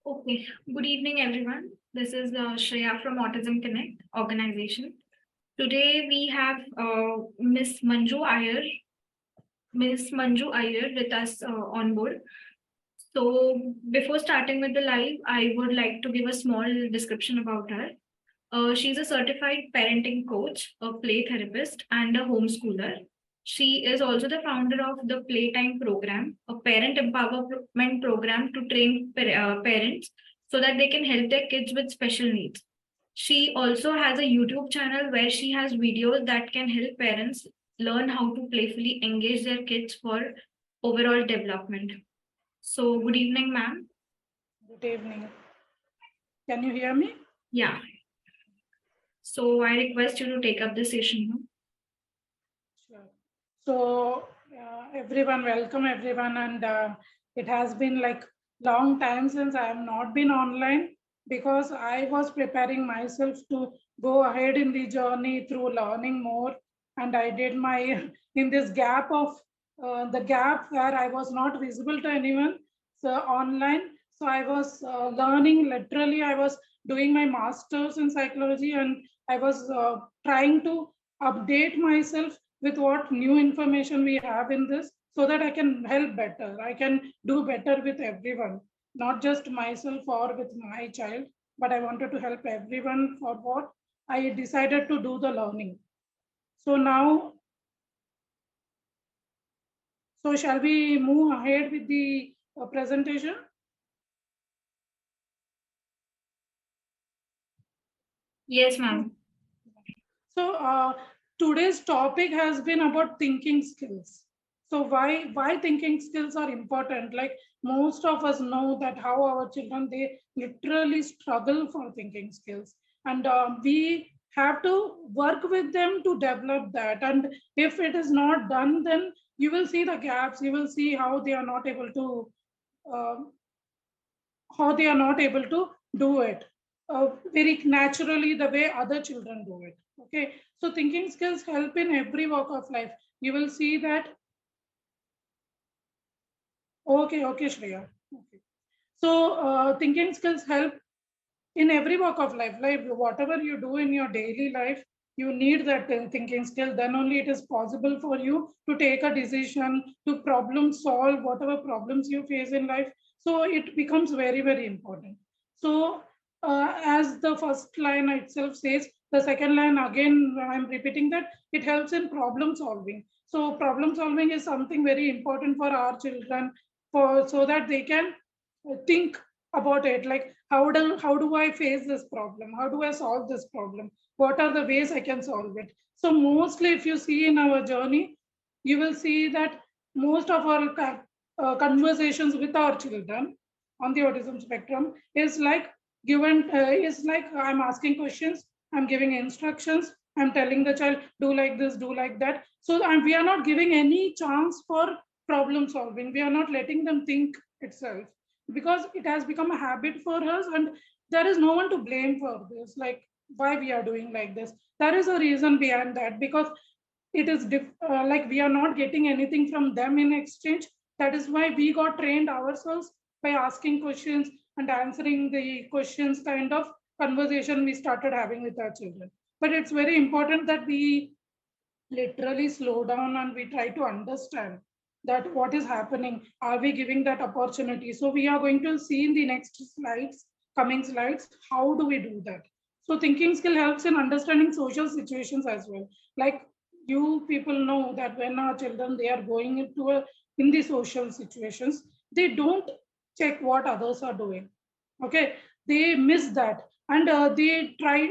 Okay, good evening, everyone. This is Shreya from Autism Connect organization. Today we have Miss Manju Iyer with us on board. So before starting with the live, I would like to give a small description about her. She's a certified parenting coach, a play therapist, and a homeschooler. She is also the founder of the Playtime program, a parent empowerment program to train parents so that they can help their kids with special needs. She also has a YouTube channel where she has videos that can help parents learn how to playfully engage their kids for overall development. So, good evening, ma'am. Good evening. Can you hear me? Yeah. So, I request you to take up the session now. Sure. So, everyone, welcome everyone. And it has been like long time since I have not been online because I was preparing myself to go ahead in the journey through learning more. And I did my, in this gap of the gap where I was not visible to anyone, so online. So I was learning literally, I was doing my master's in psychology and I was trying to update myself with what new information we have in this so that I can help better. I can do better with everyone, not just myself or with my child, but I wanted to help everyone for what I decided to do the learning. So now, so shall we move ahead with the presentation? Yes, ma'am. So today's topic has been about thinking skills. So why thinking skills are important? Like most of us know that how our children they literally struggle for thinking skills, and we have to work with them to develop that. And if it is not done, then you will see the gaps. You will see how they are not able to uh, do it very naturally the way other children do it. Okay, so thinking skills help in every walk of life. You will see that. Okay, Shreya. Okay. So thinking skills help in every walk of life. Like whatever you do in your daily life, you need that thinking skill. Then only it is possible for you to take a decision, to problem solve whatever problems you face in life. So it becomes very important. So as the first line itself says, the second line again I'm repeating that it helps in problem solving. So problem solving is something very important for our children, for so that they can think about it, like how do I face this problem, how do I solve this problem, what are the ways I can solve it. So mostly if you see in our journey, you will see that most of our conversations with our children on the autism spectrum is like given is like I'm asking questions, I'm giving instructions, I'm telling the child do like this, do like that. So we are not giving any chance for problem solving, we are not letting them think itself, because it has become a habit for us, and there is no one to blame for this, like why we are doing like this. There is a reason behind that, because it is like we are not getting anything from them in exchange. That is why we got trained ourselves by asking questions and answering the questions, kind of conversation we started having with our children. But it's very important that we literally slow down and we try to understand that what is happening, are we giving that opportunity. So we are going to see in the next slides, coming slides, how do we do that. So thinking skill helps in understanding social situations as well. Like you people know that when our children they are going into in the social situations, they don't check what others are doing. Okay, they miss that, and they try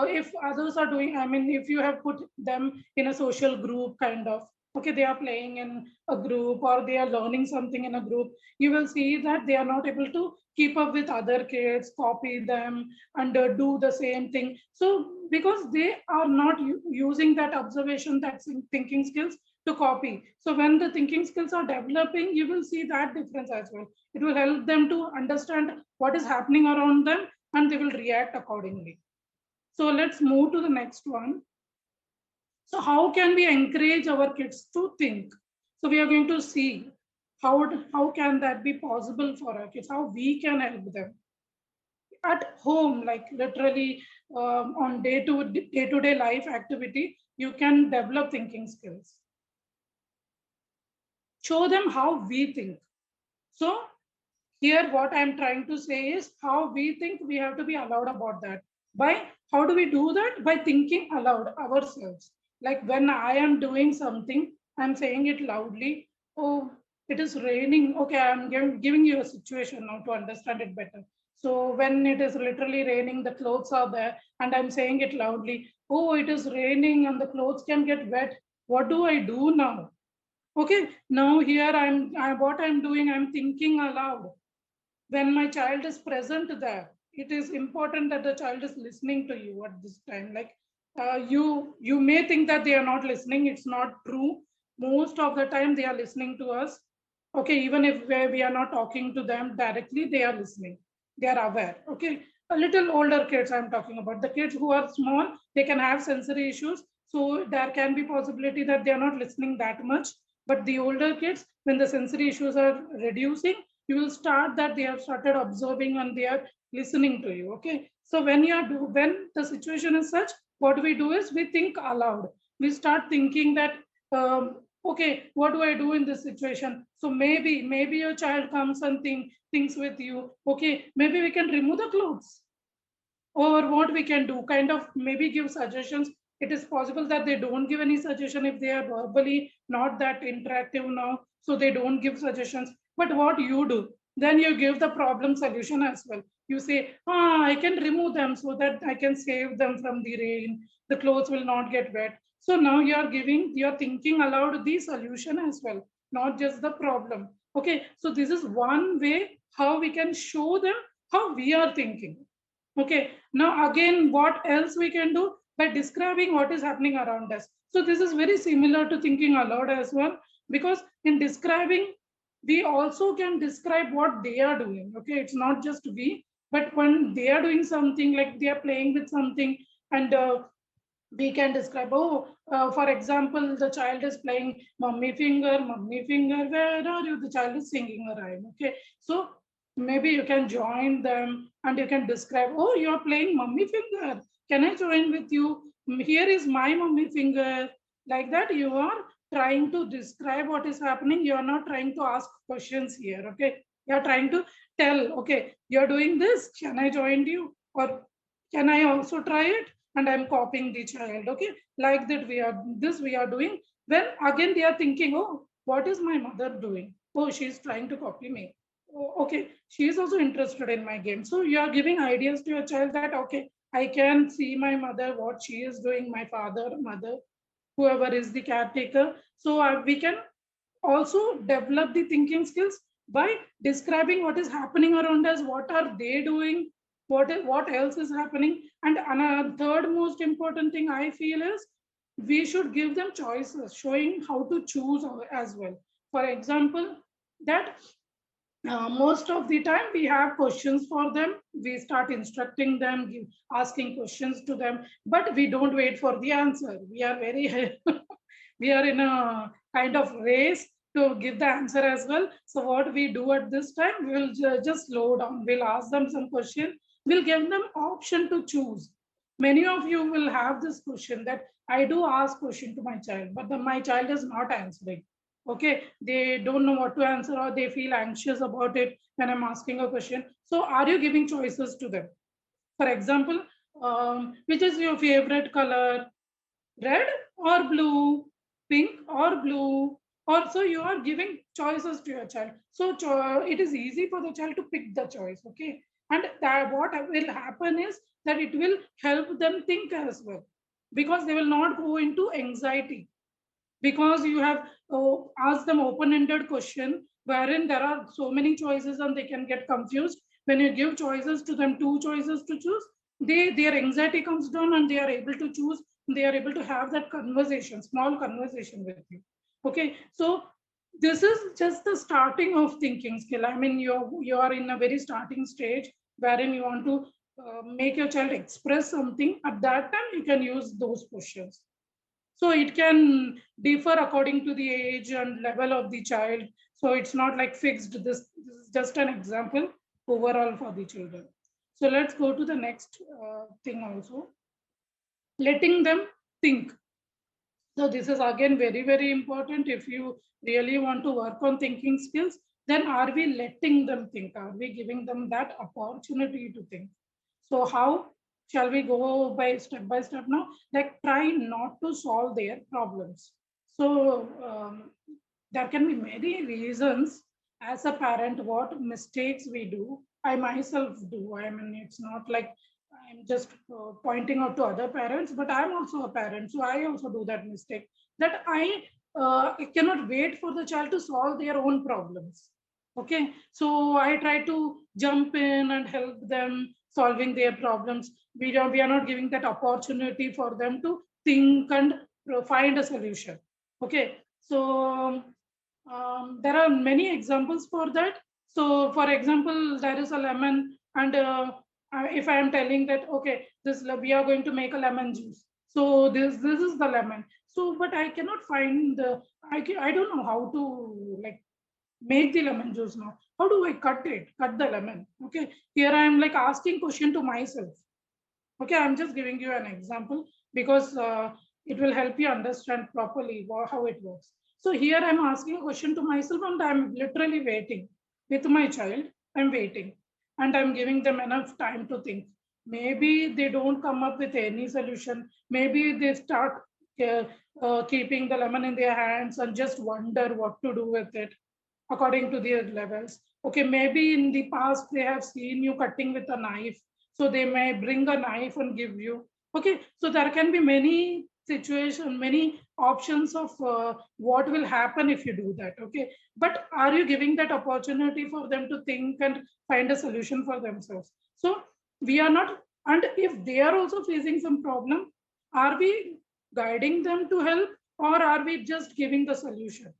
if others are doing, if you have put them in a social group kind of, okay, they are playing in a group or they are learning something in a group, you will see that they are not able to keep up with other kids, copy them, and do the same thing. So because they are not using that observation, that thinking skills to copy. So when the thinking skills are developing, you will see that difference as well. It will help them to understand what is happening around them, and they will react accordingly. So let's move to the next one. So how can we encourage our kids to think? So we are going to see How can that be possible for our kids? How we can help them at home, like literally on day-to-day life activity, you can develop thinking skills. Show them how we think. So here, what I'm trying to say is how we think we have to be allowed about that. By how do we do that? By thinking aloud ourselves. Like when I am doing something, I'm saying it loudly. Oh, it is raining. Okay, I'm giving you a situation now to understand it better. So when it is literally raining, the clothes are there, and I'm saying it loudly. Oh, it is raining, and the clothes can get wet. What do I do now? Okay, now here what I'm doing, I'm thinking aloud. When my child is present there, it is important that the child is listening to you at this time. Like you may think that they are not listening. It's not true. Most of the time they are listening to us. Okay, even if we are not talking to them directly, they are listening. They are aware. Okay, a little older kids I'm talking about. The kids who are small, they can have sensory issues, so there can be possibility that they are not listening that much. But the older kids, when the sensory issues are reducing, you will start that they have started observing and they are listening to you. Okay, so when the situation is such, what we do is we think aloud. We start thinking that okay, what do I do in this situation? So maybe your child comes and thinks with you. Okay, maybe we can remove the clothes, or what we can do, kind of maybe give suggestions. It is possible that they don't give any suggestion if they are verbally not that interactive now, so they don't give suggestions. But what you do, then you give the problem solution as well. You say, I can remove them so that I can save them from the rain, the clothes will not get wet. So now you're thinking aloud the solution as well, not just the problem. Okay, so this is one way how we can show them how we are thinking. Okay, now again, what else we can do? By describing what is happening around us. So this is very similar to thinking aloud as well, because in describing, we also can describe what they are doing. Okay, it's not just we, but when they are doing something, like they are playing with something, and we can describe, for example, the child is playing mummy finger, where are you? The child is singing a rhyme. Okay, so maybe you can join them and you can describe, oh, you're playing mummy finger. Can I join with you? Here is my mummy finger. Like that, you are trying to describe what is happening. You are not trying to ask questions here. Okay, you are trying to tell, okay, you're doing this. Can I join you? Or can I also try it? And I'm copying the child. Okay, like that we are doing. Then again they are thinking, oh, what is my mother doing? Oh, she's trying to copy me. Oh, okay, she is also interested in my game. So you are giving ideas to your child that, okay, I can see my mother, what she is doing, my father, mother, whoever is the caretaker. So we can also develop the thinking skills by describing what is happening around us, what are they doing, what else is happening. And another third most important thing I feel is we should give them choices, showing how to choose as well. For example, that most of the time we have questions for them, we start instructing them, asking questions to them, but we don't wait for the answer. We are very we are in a kind of race to give the answer as well. So what we do at this time, we will just slow down, we'll ask them some question, we'll give them option to choose. Many of you will have this question that I do ask question to my child, but my child is not answering. Okay, they don't know what to answer, or they feel anxious about it when I'm asking a question. So are you giving choices to them? For example, which is your favorite color? Red or blue? Pink or blue? Or so you are giving choices to your child. So it is easy for the child to pick the choice. Okay, and that what will happen is that it will help them think as well, because they will not go into anxiety, because you have asked them open-ended question wherein there are so many choices and they can get confused. When you give choices to them, two choices to choose, their anxiety comes down and they are able to choose. They are able to have that conversation, small conversation with you. Okay, so this is just the starting of thinking skill. I mean, you are in a very starting stage wherein you want to make your child express something. At that time, you can use those questions. So it can differ according to the age and level of the child. So it's not like fixed. This is just an example overall for the children. So let's go to the next thing also. Letting them think. So this is again very, very important. If you really want to work on thinking skills, then are we letting them think? Are we giving them that opportunity to think? So how shall we go by step now? Like try not to solve their problems. So there can be many reasons as a parent what mistakes we do. I myself do. I mean, it's not like I'm just pointing out to other parents, but I'm also a parent, so I also do that mistake. That I cannot wait for the child to solve their own problems. Okay, so I try to jump in and help them solving their problems. We are not giving that opportunity for them to think and find a solution. Okay, so there are many examples for that. So, for example, there is a lemon, and if I am telling that okay, we are going to make a lemon juice. So this is the lemon. So, but I cannot find the I don't know how to like make the lemon juice now. How do I cut it? Cut the lemon. Okay, here I am like asking question to myself. Okay, I'm just giving you an example because it will help you understand properly how it works. So here I'm asking a question to myself and I'm literally waiting with my child. I'm waiting and I'm giving them enough time to think. Maybe they don't come up with any solution. Maybe they start uh, keeping the lemon in their hands and just wonder what to do with it according to their levels. Okay, maybe in the past they have seen you cutting with a knife, so they may bring a knife and give you. Okay, so there can be many situations, many options of what will happen if you do that. Okay, but are you giving that opportunity for them to think and find a solution for themselves? So we are not, and if they are also facing some problem, are we guiding them to help or are we just giving the solution?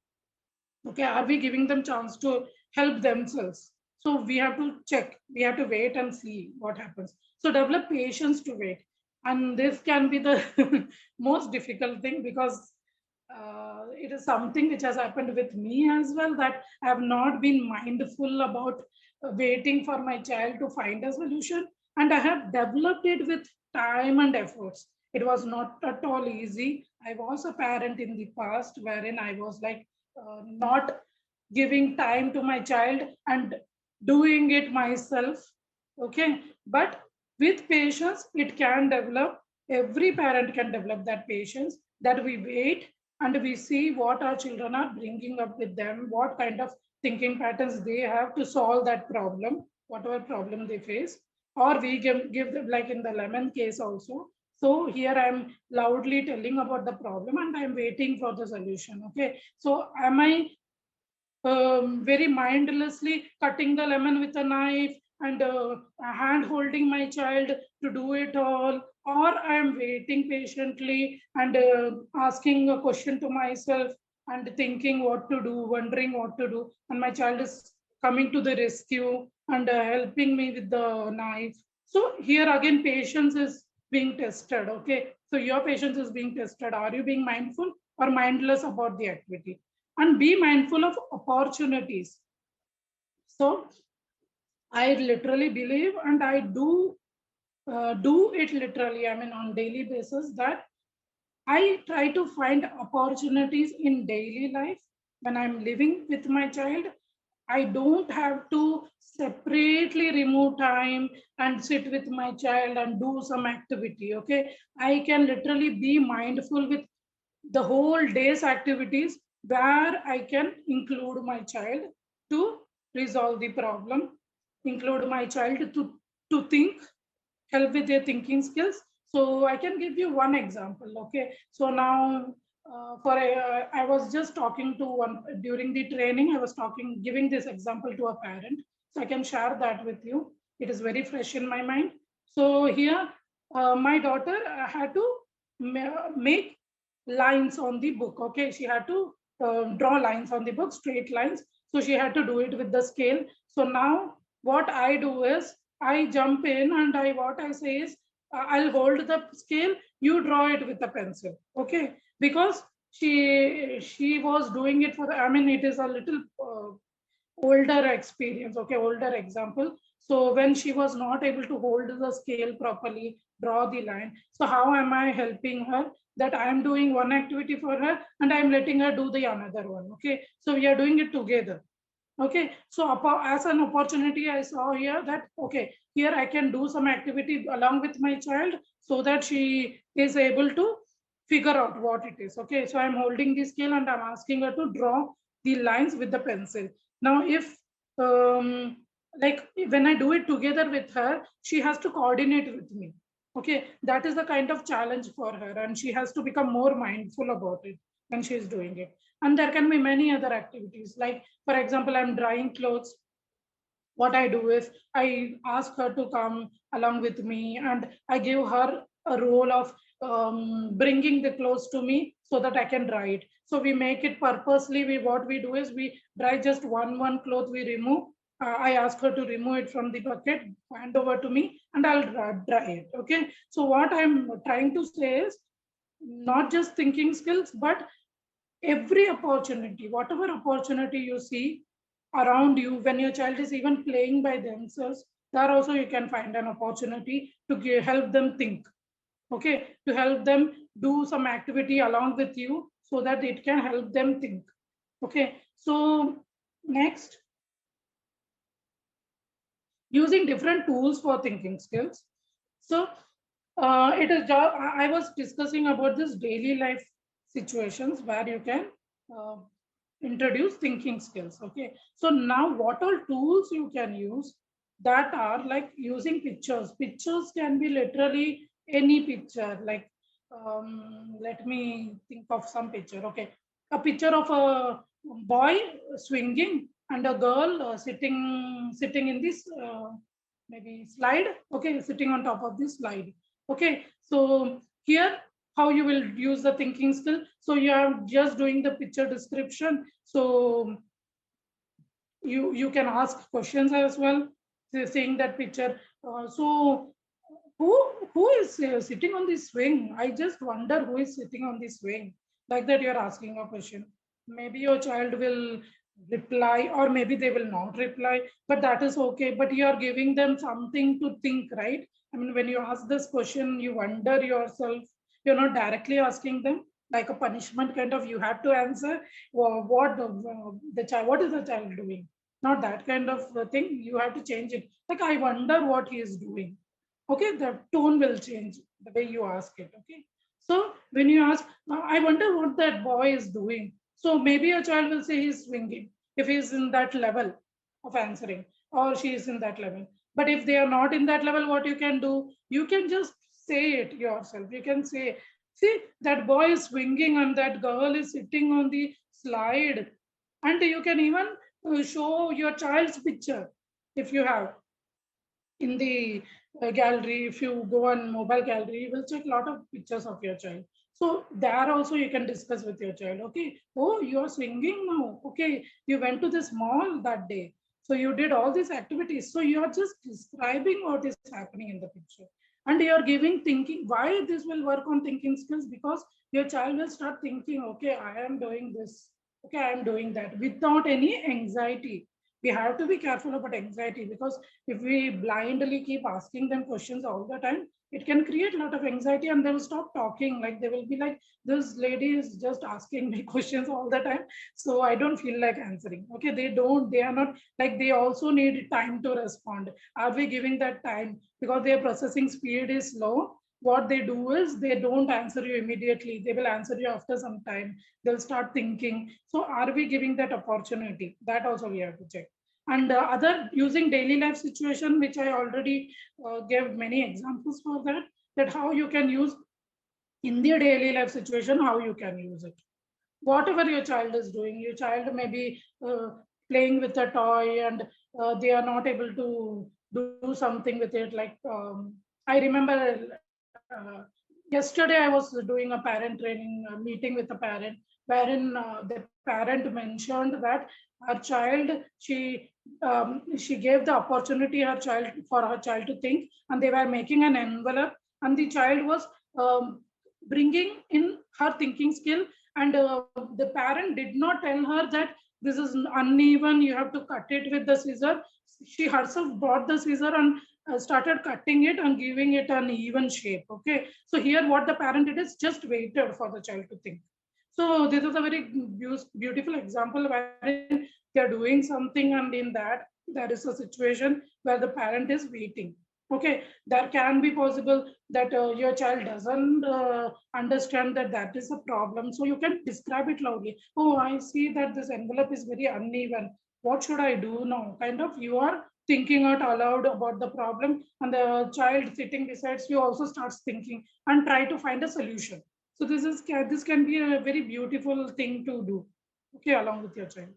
Okay, are we giving them chance to help themselves? So we have to check, we have to wait and see what happens. So develop patience to wait, and this can be the most difficult thing because it is something which has happened with me as well, that I have not been mindful about waiting for my child to find a solution, and I have developed it with time and efforts. It was not at all easy. I was a parent in the past wherein I was like not giving time to my child and doing it myself. Okay, but with patience it can develop. Every parent can develop that patience, that we wait and we see what our children are bringing up with them, what kind of thinking patterns they have to solve that problem, whatever problem they face. Or we give them, like in the lemon case also. So here I'm loudly telling about the problem and I'm waiting for the solution. Okay, so am I very mindlessly cutting the lemon with a knife and hand holding my child to do it all, or I am waiting patiently and asking a question to myself and thinking what to do, wondering what to do, and my child is coming to the rescue and helping me with the knife. So here again, patience is being tested. Okay, so your patience is being tested. Are you being mindful or mindless about the activity? And be mindful of opportunities. So I literally believe, and I do it literally. I mean, on daily basis, that I try to find opportunities in daily life when I'm living with my child. I don't have to separately remove time and sit with my child and do some activity. Okay, I can literally be mindful with the whole day's activities where I can include my child to resolve the problem, include my child to think, help with their thinking skills. So I can give you one example. Okay, so now I was just talking to one during the training. I was giving this example to a parent, so I can share that with you. It is very fresh in my mind. So here, my daughter had to make lines on the book. Okay, she had to draw lines on the book, straight lines. So she had to do it with the scale. So now what I do is I jump in and what I say is I'll hold the scale, you draw it with a pencil. Okay, because she was doing it for, I mean, it is a little older experience, okay, older example. So when she was not able to hold the scale properly, draw the line. So how am I helping her? That I am doing one activity for her and I'm letting her do the another one. Okay, so we are doing it together. Okay, so as an opportunity, I saw here that, okay, here I can do some activity along with my child so that she is able to figure out what it is. Okay, so I'm holding the scale and I'm asking her to draw the lines with the pencil. Now, if um, like when I do it together with her, she has to coordinate with me. Okay, that is the kind of challenge for her, and she has to become more mindful about it when she's doing it. And there can be many other activities, like for example, I'm drying clothes. What I do is I ask her to come along with me and I give her a role of bringing the clothes to me so that I can dry it. So we make it purposely. What we do is we dry just one cloth we remove. I ask her to remove it from the bucket, hand over to me, and I'll dry it. Okay. So what I'm trying to say is not just thinking skills, but every opportunity, whatever opportunity you see around you, when your child is even playing by themselves, there also you can find an opportunity to help them think. Okay, to help them do some activity along with you so that it can help them think. Okay, so next, using different tools for thinking skills. So it is I was discussing about this daily life situations where you can uh, introduce thinking skills. Okay, so now what all tools you can use, that are like using pictures. Pictures can be literally any picture. Like let me think of some picture. Okay, a picture of a boy swinging and a girl sitting in this maybe slide. Okay, sitting on top of this slide. Okay, so here how you will use the thinking skill. So you are just doing the picture description. So you can ask questions as well, saying that picture. So who is sitting on this swing? I just wonder who is sitting on this swing. Like that, you're asking a question. Maybe your child will reply, or maybe they will not reply, but that is okay. But you are giving them something to think, right? I mean, when you ask this question, you wonder yourself. You're not directly asking them like a punishment kind of. You have to answer what the child, what is the child doing? Not that kind of thing. You have to change it. Like, I wonder what he is doing. Okay, the tone will change the way you ask it. Okay, so when you ask, I wonder what that boy is doing. So maybe a child will say he's swinging if he's in that level of answering, or she is in that level. But if they are not in that level, what you can do, you can just say it yourself. You can say, see, that boy is swinging and that girl is sitting on the slide. And you can even show your child's picture if you have in the gallery. If you go on mobile gallery, you will check a lot of pictures of your child. So there also you can discuss with your child. Okay, oh, you are swinging now. Okay, you went to this mall that day, so you did all these activities. So you are just describing what is happening in the picture, and you are giving thinking. Why this will work on thinking skills? Because your child will start thinking, okay, I am doing this, okay, I am doing that, without any anxiety. We have to be careful about anxiety, because if we blindly keep asking them questions all the time, it can create a lot of anxiety, and they will stop talking. Like, they will be like, this lady is just asking me questions all the time, so I don't feel like answering. Okay, they are not like, they also need time to respond. Are we giving that time? Because their processing speed is low, what they do is they don't answer you immediately. They will answer you after some time. They'll start thinking. So are we giving that opportunity? That also we have to check. And other, using daily life situation, which I already gave many examples for that, that how you can use in the daily life situation, how you can use it. Whatever your child is doing, your child may be playing with a toy, and they are not able to do something with it. Like, I remember yesterday I was doing a parent training meeting with a parent, wherein the parent mentioned that her child, she gave the opportunity her child, for her child to think, and they were making an envelope, and the child was um, bringing in her thinking skill. And the parent did not tell her that this is uneven, you have to cut it with the scissor. She herself brought the scissor and started cutting it and giving it an even shape. Okay, so here what the parent did is just waited for the child to think. So this is a very beautiful example wherein they are doing something, and in that there is a situation where the parent is waiting. Okay, there can be possible that your child doesn't understand that that is a problem. So you can describe it loudly. Oh, I see that this envelope is very uneven. What should I do now? Kind of you are thinking out aloud about the problem, and the child sitting beside you also starts thinking and try to find a solution. So this can be a very beautiful thing to do. Okay, along with your child.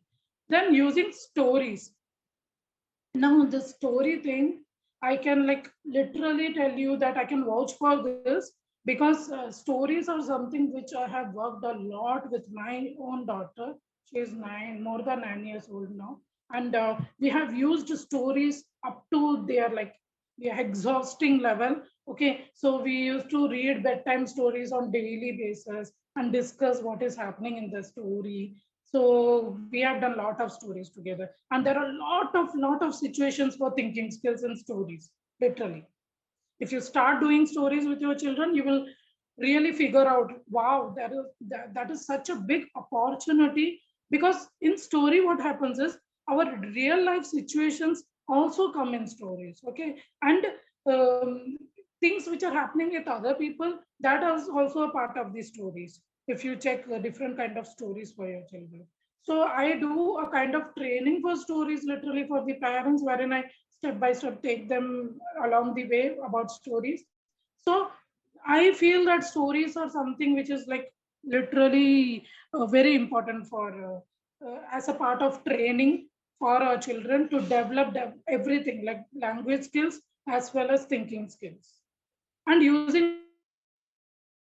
Then using stories. Now the story thing, I can like literally tell you that I can vouch for this, because stories are something which I have worked a lot with my own daughter. She is more than 9 years old now, and we have used stories up to their like the exhausting level. Okay, so we used to read bedtime stories on daily basis and discuss what is happening in the story. So we have done a lot of stories together, and there are a lot of situations for thinking skills and stories. Literally, if you start doing stories with your children, you will really figure out, wow, that is such a big opportunity. Because in story, what happens is our real life situations also come in stories. Okay, and um, things which are happening with other people, that is also a part of these stories. If you check the different kind of stories for your children. So I do a kind of training for stories literally for the parents, wherein I step by step take them along the way about stories. So I feel that stories are something which is like literally very important for as a part of training for our children to develop everything like language skills as well as thinking skills. And using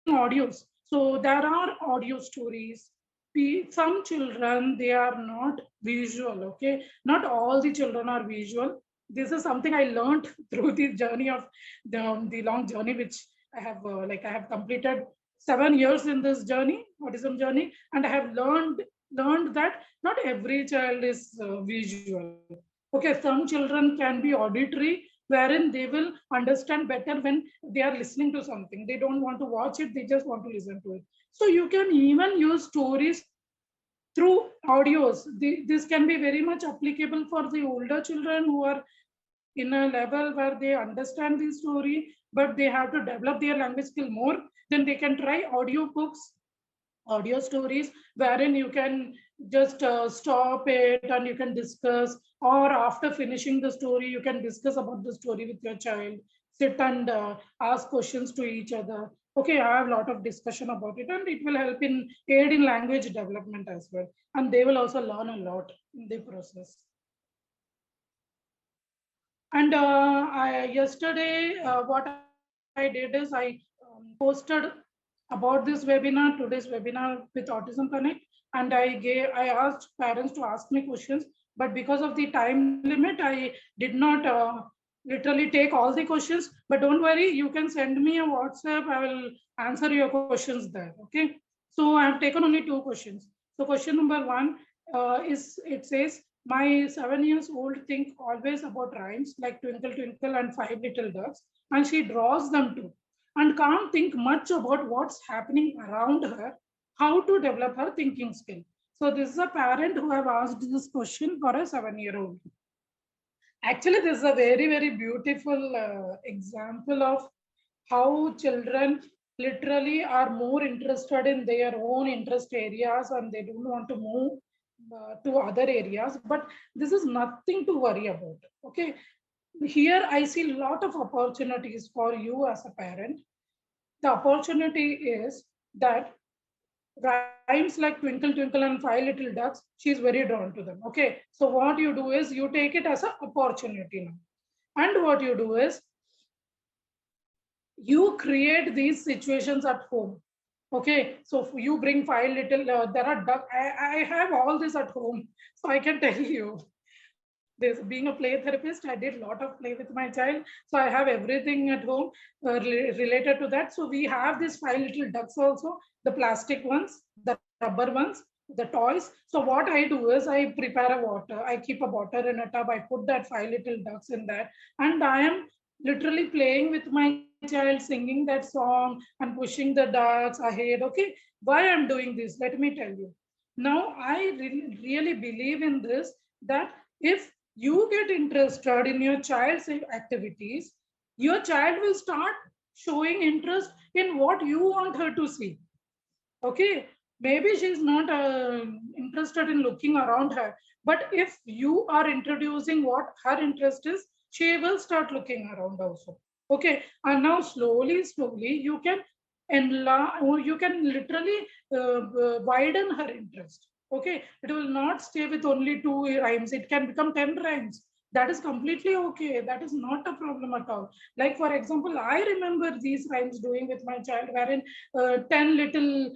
audios. So there are audio stories. Some children, they are not visual. Okay, not all the children are visual. This is something I learned through the journey of the long journey which I have I have completed 7 years in this journey, autism journey, and I have learned that not every child is visual. Okay, some children can be auditory, wherein they will understand better when they are listening to something. They don't want to watch it, they just want to listen to it. So you can even use stories through audios. This can be very much applicable for the older children who are in a level where they understand the story, but they have to develop their language skill more. Then they can try audio books, audio stories, wherein you can just stop it and you can discuss, or after finishing the story you can discuss about the story with your child, sit and ask questions to each other. Okay, I have a lot of discussion about it, and it will help in aid in language development as well, and they will also learn a lot in the process. And what I did is I posted about this webinar, today's webinar with Autism Connect, and I asked parents to ask me questions, but because of the time limit, I did not literally take all the questions. But don't worry, you can send me a WhatsApp. I will answer your questions there. Okay. So I have taken only 2 questions. So question number one it says, my 7 years old think always about rhymes like twinkle twinkle and five little ducks, and she draws them too, and can't think much about what's happening around her, how to develop her thinking skill. So this is a parent who have asked this question for a 7-year-old. Actually, this is a very, very beautiful example of how children literally are more interested in their own interest areas and they don't want to move to other areas. But this is nothing to worry about. Okay. Here I see a lot of opportunities for you as a parent. The opportunity is that rhymes like twinkle twinkle and five little ducks, she's very drawn to them. Okay, so what you do is you take it as an opportunity now, and what you do is you create these situations at home. Okay, so you bring five little there are duck. I have all this at home, so I can tell you. this being a play therapist, I did a lot of play with my child. So I have everything at home related to that. So we have these 5 little ducks also, the plastic ones, the rubber ones, the toys. So what I do is I prepare a water, I keep a water in a tub, I put that 5 little ducks in there, and I am literally playing with my child, singing that song and pushing the ducks ahead. Okay, why I'm doing this, let me tell you. Now I really believe in this, that if you get interested in your child's activities, your child will start showing interest in what you want her to see. Okay, maybe she's not interested in looking around her, but if you are introducing what her interest is, she will start looking around also. Okay, and now slowly you can enlarge, or you can literally widen her interest. Okay, it will not stay with only 2 rhymes, it can become 10 rhymes. That is completely okay, that is not a problem at all. Like for example, I remember these rhymes doing with my child, wherein 10 little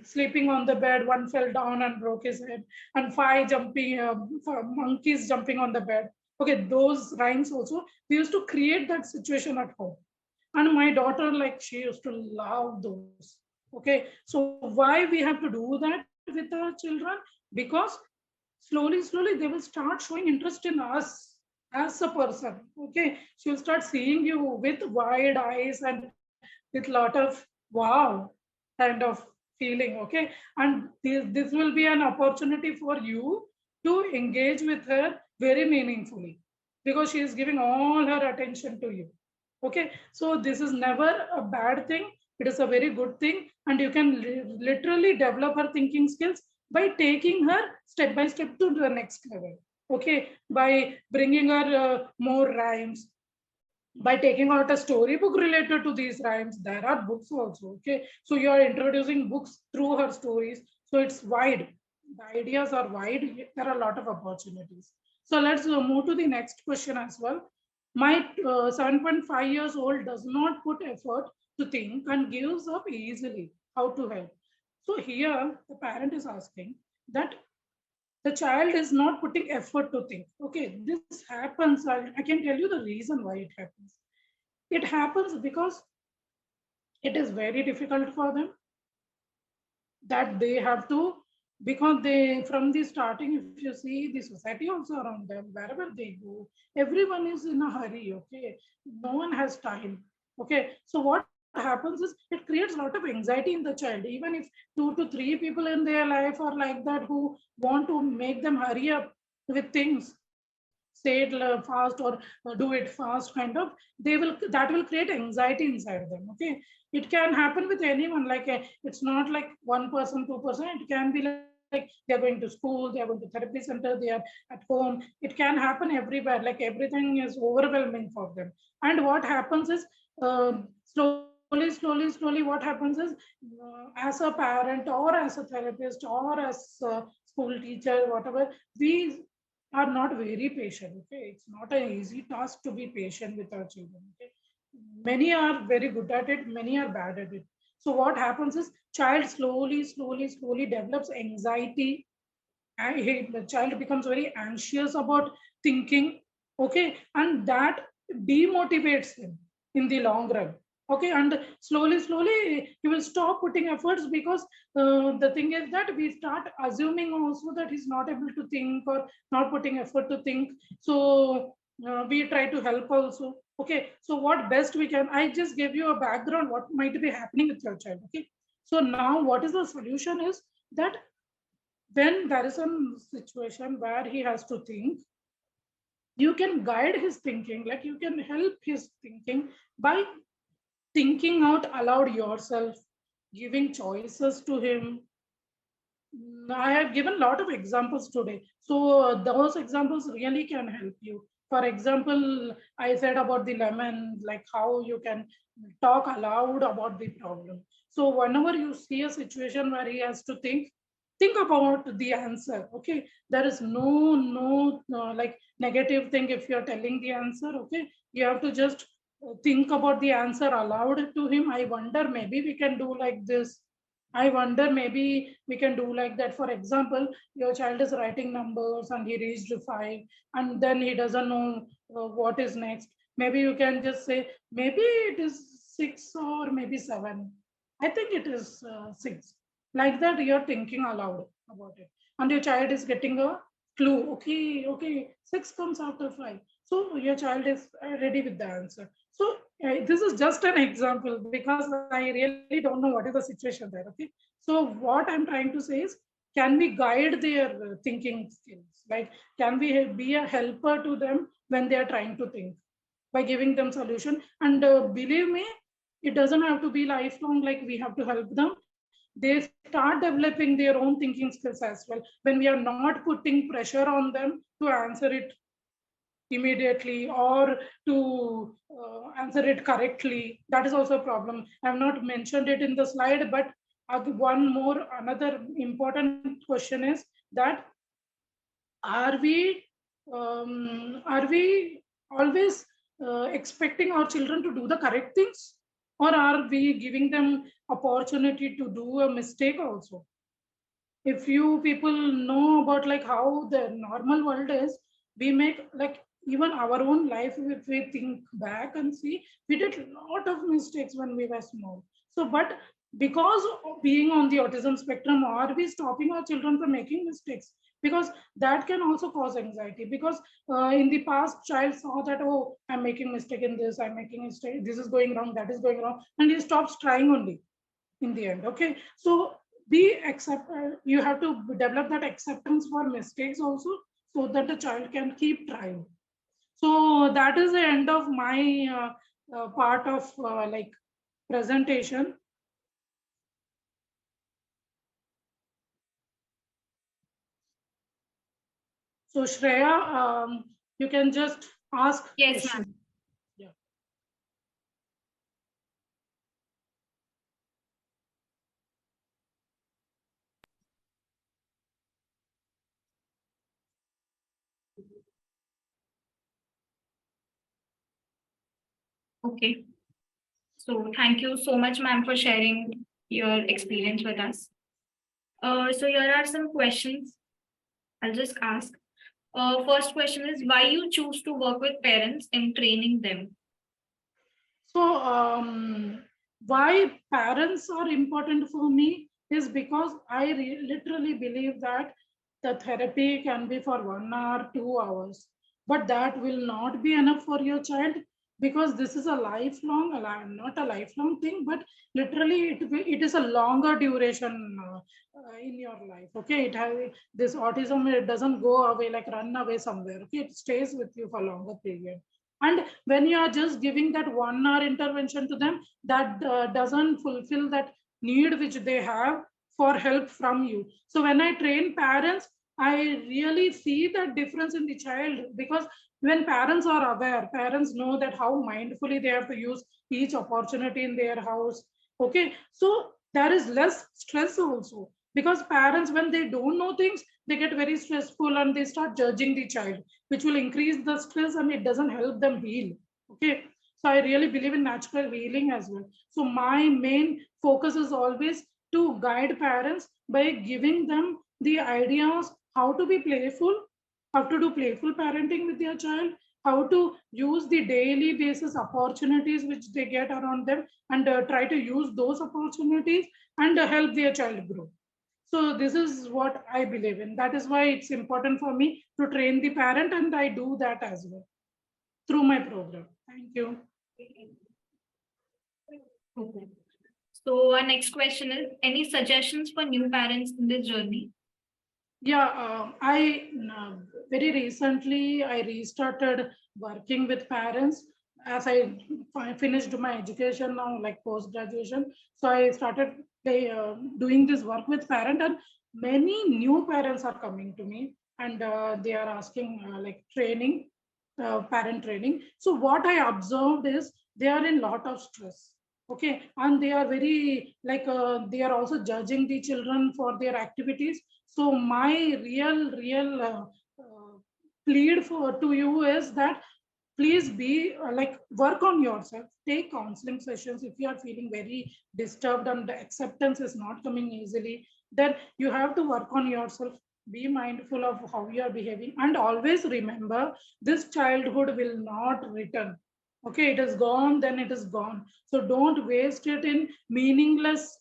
sleeping on the bed, one fell down and broke his head, and five monkeys jumping on the bed. Okay, those rhymes also, we used to create that situation at home. And my daughter, like, she used to love those. Okay, so why we have to do that with our children? Because slowly they will start showing interest in us as a person. Okay, she'll start seeing you with wide eyes and with lot of wow kind of feeling. Okay, and this will be an opportunity for you to engage with her very meaningfully, because she is giving all her attention to you. Okay, so this is never a bad thing, it is a very good thing, and you can literally develop her thinking skills by taking her step by step to the next level. Okay, by bringing her more rhymes, by taking out a storybook related to these rhymes. There are books also. Okay, so you are introducing books through her stories, so it's wide, the ideas are wide, there are a lot of opportunities. So let's move to the next question as well. My 7.5 years old does not put effort to think and gives up easily, how to help? So here the parent is asking that the child is not putting effort to think. Okay, this happens. I can tell you the reason why it happens. It happens because it is very difficult for them, that they have to, because they, from the starting, if you see the society also around them, wherever they go, everyone is in a hurry. Okay, no one has time. Okay, so what happens is it creates a lot of anxiety in the child, even if 2 to 3 people in their life are like that, who want to make them hurry up with things, say it fast, or do it fast kind of, they will, that will create anxiety inside them. Okay, it can happen with anyone, like it's not like one person, 2 person, it can be like they're going to school, they're going to therapy center, they are at home, it can happen everywhere, like everything is overwhelming for them. And what happens is, slowly what happens is, as a parent or as a therapist or as a school teacher, whatever, we are not very patient. Okay, it's not an easy task to be patient with our children. Okay, many are very good at it, many are bad at it. So what happens is, child slowly develops anxiety, and the child becomes very anxious about thinking. Okay, and that demotivates him in the long run. Okay, and slowly he will stop putting efforts, because the thing is that we start assuming also that he's not able to think, or not putting effort to think. So we try to help also. Okay, so what best we can, I just gave you a background what might be happening with your child. Okay, so now what is the solution is that, when there is a situation where he has to think, you can guide his thinking, like you can help his thinking by thinking out aloud yourself, giving choices to him. I have given a lot of examples today. So those examples really can help you. For example, I said about the lemon, like how you can talk aloud about the problem. So whenever you see a situation where he has to think about the answer. Okay, there is no like negative thing if you're telling the answer. Okay, you have to just think about the answer aloud to him. I wonder, maybe we can do like this, I wonder maybe we can do like that. For example, your child is writing numbers and he reached 5 and then he doesn't know what is next. Maybe you can just say, maybe it is 6 or maybe 7. I think it is 6. Like that, you're thinking aloud about it. And your child is getting a clue. Okay, okay, 6 comes after 5. So your child is ready with the answer. So this is just an example because I really don't know what is the situation there. Okay. So what I'm trying to say is, can we guide their thinking skills? Like, can we be a helper to them when they are trying to think by giving them solution? And believe me, it doesn't have to be lifelong. Like we have to help them. They start developing their own thinking skills as well when we are not putting pressure on them to answer it immediately or to answer it correctly. That is also a problem. I have not mentioned it in the slide, but another important question is that are we always expecting our children to do the correct things, or are we giving them opportunity to do a mistake also? If you people know about like how the normal world is, we make like even our own life, if we think back and see, we did a lot of mistakes when we were small. So but because of being on the autism spectrum, are we stopping our children from making mistakes? Because that can also cause anxiety, because in the past child saw that, oh, I'm making mistake in this, I'm making mistake, this is going wrong, that is going wrong, and he stops trying only in the end. Okay, so be accept, you have to develop that acceptance for mistakes also, so that the child can keep trying. So that is the end of my part of like presentation. So Shreya, you can just ask Yes, question. ma'am. Yeah. Okay. So thank you so much, ma'am, for sharing your experience with us. So here are some questions I'll just ask. First question is why you choose to work with parents in training them? So, why parents are important for me is because I literally believe that the therapy can be for 1 hour, 2 hours, but that will not be enough for your child, because this is a lifelong, not a lifelong thing, but literally it is a longer duration in your life. Okay, it has this autism. It doesn't go away like run away somewhere. Okay, it stays with you for a longer period. And when you are just giving that 1 hour intervention to them, that doesn't fulfill that need which they have for help from you. So when I train parents, I really see that difference in the child, because when parents are aware, parents know that how mindfully they have to use each opportunity in their house. Okay, so there is less stress also, because parents, when they don't know things, they get very stressful and they start judging the child, which will increase the stress and it doesn't help them heal. Okay. So I really believe in natural healing as well. So my main focus is always to guide parents by giving them the ideas how to be playful, how to do playful parenting with their child, how to use the daily basis opportunities which they get around them, and try to use those opportunities and help their child grow. So this is what I believe in. That is why it's important for me to train the parent, and I do that as well through my program. Thank you. Okay. So our next question is any suggestions for new parents in this journey? Yeah, I very recently I restarted working with parents as I finished my education now, like post graduation. So I started doing this work with parent, and many new parents are coming to me, and they are asking like training, parent training. So what I observed is they are in lot of stress. Okay, and they are very like they are also judging the children for their activities. So my real plead for to you is that please be work on yourself, take counseling sessions. If you are feeling very disturbed and the acceptance is not coming easily, then you have to work on yourself. Be mindful of how you are behaving, and always remember, this childhood will not return. Okay, it is gone, then it is gone. So don't waste it in meaningless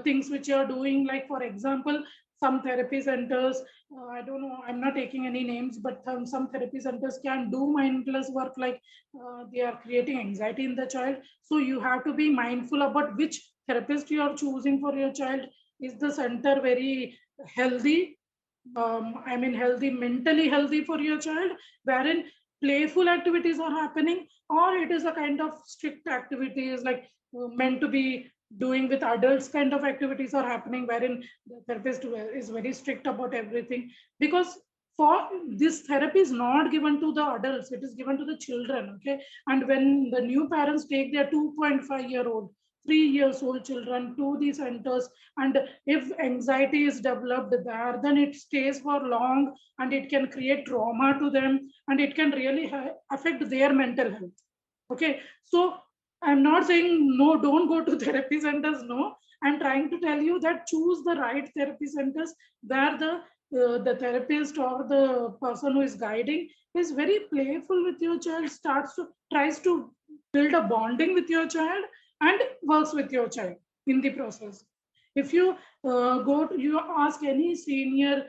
things which you are doing. Like for example, some therapy centers, I don't know, I'm not taking any names, but some therapy centers can do mindless work, like they are creating anxiety in the child. So you have to be mindful about which therapist you are choosing for your child. Is the center very healthy? I mean, healthy, mentally healthy for your child, wherein playful activities are happening, or it is a kind of strict activities like meant to be doing with adults kind of activities are happening, wherein the therapist is very strict about everything. Because for this therapy is not given to the adults, it is given to the children. Okay, and when the new parents take their 2.5-year-old, 3 years old children to these centers, and if anxiety is developed there, then it stays for long, and it can create trauma to them, and it can really affect their mental health. Okay, so I'm not saying no, don't go to therapy centers. No, I'm trying to tell you that choose the right therapy centers where the therapist or the person who is guiding is very playful with your child, starts to tries to build a bonding with your child, and works with your child in the process. If you you ask any senior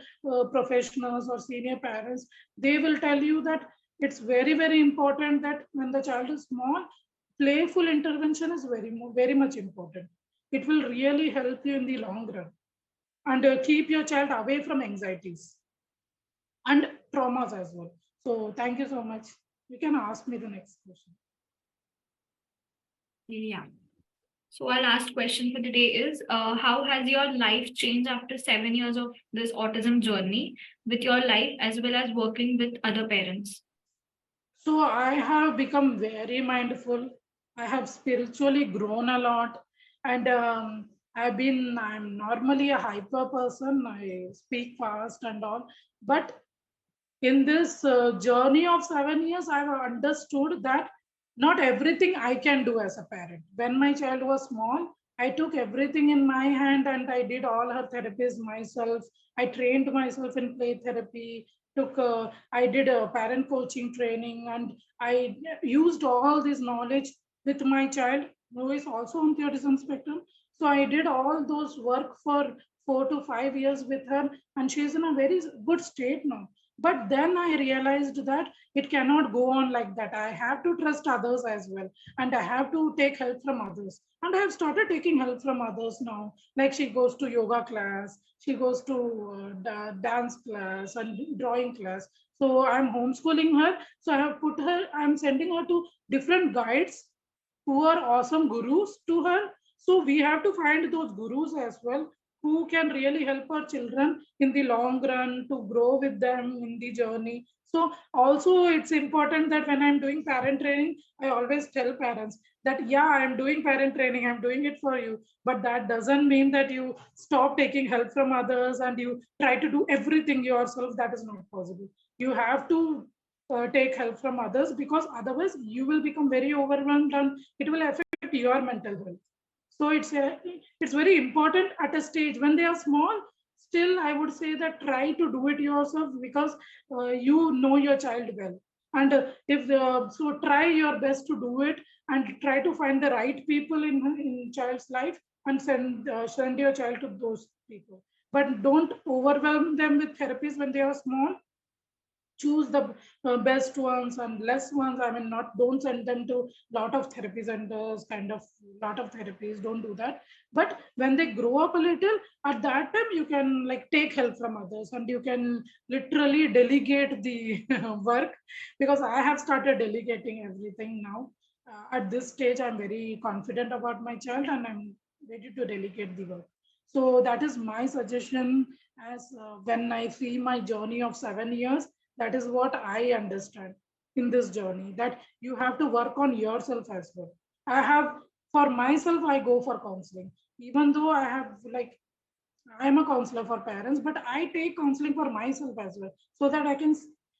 professionals or senior parents, they will tell you that it's very very important that when the child is small, playful intervention is very much important. It will really help you in the long run, and keep your child away from anxieties and traumas as well. So thank you so much. You can ask me the next question. Yeah. So our last question for the day is, how has your life changed after 7 years of this autism journey with your life as well as working with other parents? So I have become very mindful. I have spiritually grown a lot, and I'm normally a hyper person. I speak fast and all, but in this journey of 7 years, I've understood that not everything I can do as a parent. When my child was small, I took everything in my hand and I did all her therapies myself. I trained myself in play therapy, I did a parent coaching training, and I used all this knowledge with my child who is also on the autism spectrum. So I did all those work for 4 to 5 years with her, and she's in a very good state now. But then I realized that it cannot go on like that. I have to trust others as well, and I have to take help from others. And I have started taking help from others now. Like she goes to yoga class, she goes to dance class and drawing class. So I'm homeschooling her. So I have put her, I'm sending her to different guides who are awesome gurus to her. So we have to find those gurus as well who can really help our children in the long run to grow with them in the journey. So also it's important that when I'm doing parent training, I always tell parents that yeah, I'm doing parent training, I'm doing it for you. But that doesn't mean that you stop taking help from others and you try to do everything yourself. That is not possible. You have to take help from others, because otherwise you will become very overwhelmed and it will affect your mental health. So it's very important at a stage when they are small. Still I would say that try to do it yourself, because you know your child well. And if so try your best to do it, and try to find the right people in child's life, and send your child to those people. But don't overwhelm them with therapies when they are small. Choose the best ones and less ones. I mean, not don't send them to lot of therapy centers, kind of lot of therapies. Don't do that. But when they grow up a little, at that time you can like take help from others, and you can literally delegate the work, because I have started delegating everything now. At this stage, I'm very confident about my child, and I'm ready to delegate the work. So that is my suggestion. As when I see my journey of 7 years, that is what I understand in this journey, that you have to work on yourself as well. I have, for myself, I go for counseling. Even though I have like, I'm a counselor for parents, but I take counseling for myself as well, so that I can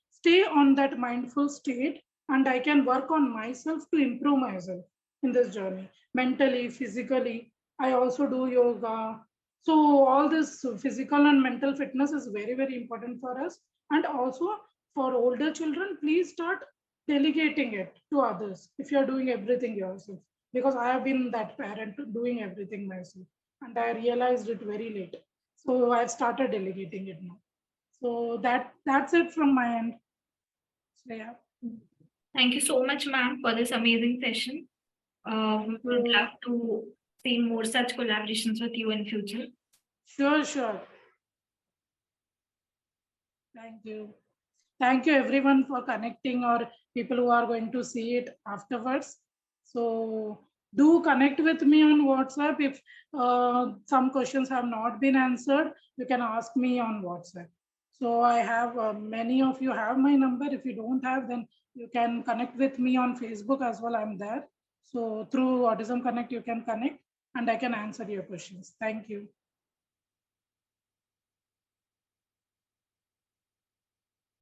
stay on that mindful state and I can work on myself to improve myself in this journey, mentally, physically. I also do yoga. So all this physical and mental fitness is very, very important for us. And also for older children, please start delegating it to others if you're doing everything yourself. Because I have been that parent doing everything myself, and I realized it very late. So I've started delegating it now. So that's it from my end. So yeah. Thank you so much, ma'am, for this amazing session. We would So, love to see more such collaborations with you in future. sure, sure. Thank you. Thank you everyone for connecting, or people who are going to see it afterwards. So do connect with me on WhatsApp. If some questions have not been answered, you can ask me on WhatsApp. So I have many of you have my number. If you don't have, then you can connect with me on Facebook as well. I'm there. So through Autism Connect, you can connect and I can answer your questions. Thank you.